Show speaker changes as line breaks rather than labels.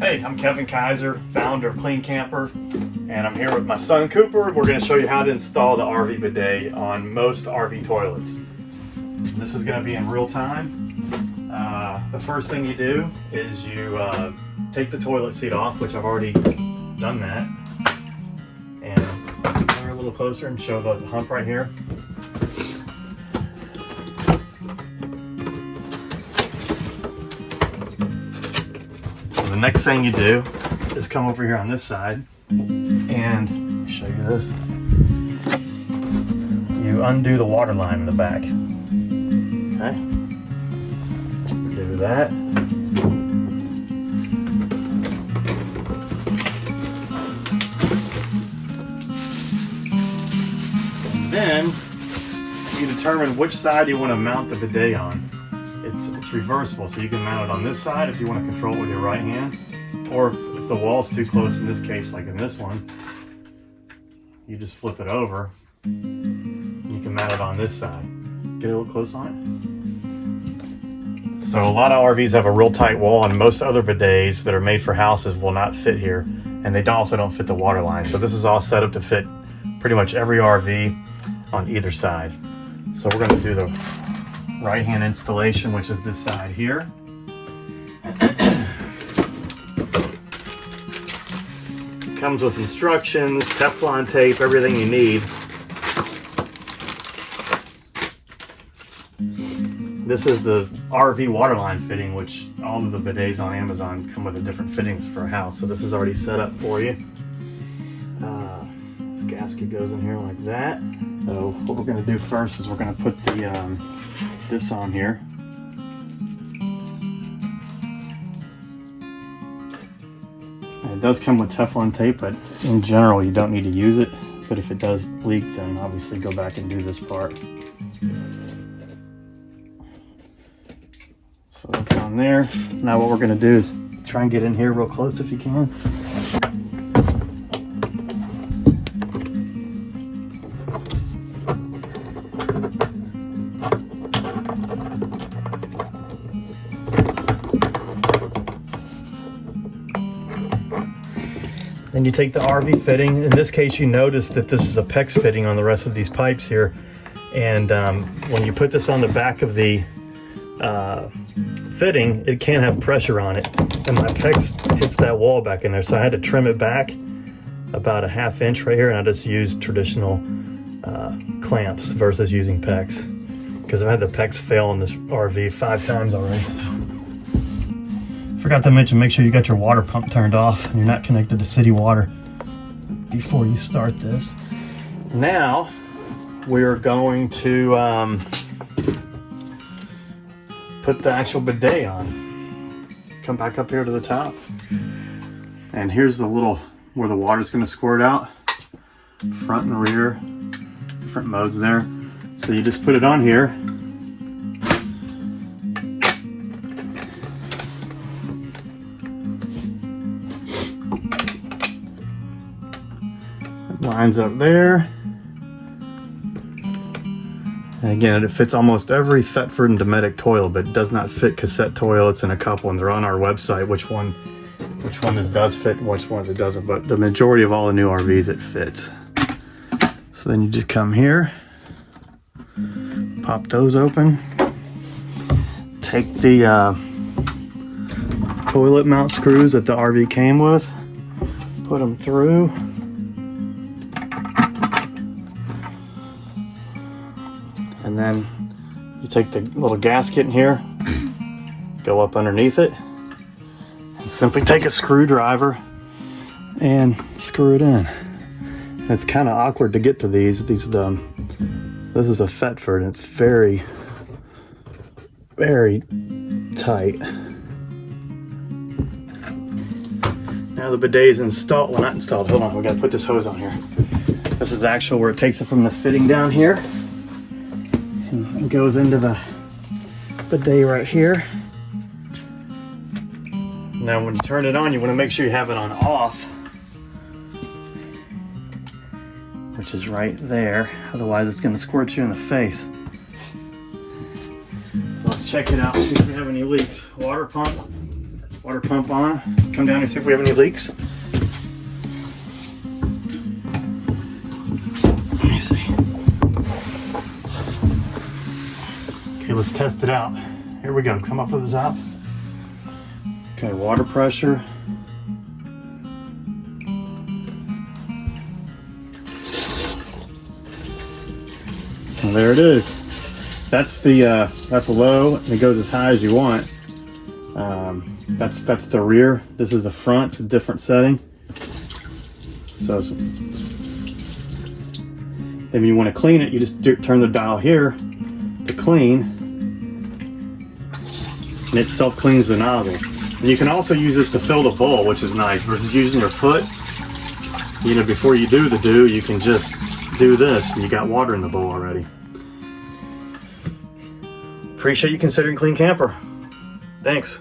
Hey, I'm Kevin Kaiser, founder of Clean Camper, and I'm here with my son Cooper. We're going to show you how to install the RV bidet on most RV toilets. This is going to be in real time. The first thing you do is you take the toilet seat off, which I've already done that, and come a little closer and show the hump right here. The next thing you do is come over here on this side and let me show you this. You undo the water line in the back. Okay. Do that. And then you determine which side you want to mount the bidet on. It's reversible, so you can mount it on this side if you want to control it with your right hand, or if the wall's too close, in this case, like in this one, you just flip it over. You can mount it on this side. Get a little close on it. So a lot of RVs have a real tight wall, and most other bidets that are made for houses will not fit here, and they also don't fit the water line. So this is all set up to fit pretty much every RV on either side. So we're going to do the right hand installation, which is this side here. Comes with instructions, Teflon tape, everything you need. This is the RV waterline fitting, which all of the bidets on Amazon come with a different fittings for a house. So this is already set up for you. This gasket goes in here like that. So what we're going to do first is we're going to put the this on here. And it does come with Teflon tape, but in general you don't need to use it. But if it does leak, then obviously go back and do this part. So that's on there. Now what we're going to do is try and get in here real close if you can. Then you take the RV fitting. In this case, you notice that this is a PEX fitting on the rest of these pipes here. And when you put this on the back of the fitting, it can have pressure on it. And my PEX hits that wall back in there. So I had to trim it back about a ½ inch right here. And I just used traditional clamps versus using PEX. Because I've had the PEX fail on this RV 5 times already. Forgot to mention, make sure you got your water pump turned off and you're not connected to city water before you start this. Now we're going to put the actual bidet on. Come back up here to the top, and here's the little where the water's going to squirt out, front and rear, different modes there. So you just put it on here. Lines up there, and again it fits almost every Thetford and Dometic toilet, but it does not fit cassette toilets and a couple, and they're on our website which one this does fit and which ones it doesn't, but the majority of all the new RVs it fits. So then you just come here, pop those open, take the toilet mount screws that the RV came with, put them through. And then you take the little gasket in here, go up underneath it, and simply take a screwdriver and screw it in. And it's kind of awkward to get to these. This is a Thetford, and it's very, very tight. Now the bidet is installed. Well, not installed. Hold on, we gotta put this hose on here. This is actual where it takes it from the fitting down here. It goes into the bidet right here. Now when you turn it on, you want to make sure you have it on off, which is right there. Otherwise it's going to squirt you in the face. Let's check it out, see if we have any leaks. Water pump. Water pump on. Come down and see if we have any leaks. Let me see. Okay, let's test it out. Here we go. Come up to the top. Okay, water pressure. And there it is. That's low, and it goes as high as you want. That's the rear. This is the front. It's a different setting. So then when you want to clean it, you just turn the dial here to clean, and it self cleans the nozzles. And you can also use this to fill the bowl, which is nice, versus using your foot. You know, before you do the you can just do this, and you got water in the bowl already. Appreciate you considering Clean Camper. Thanks.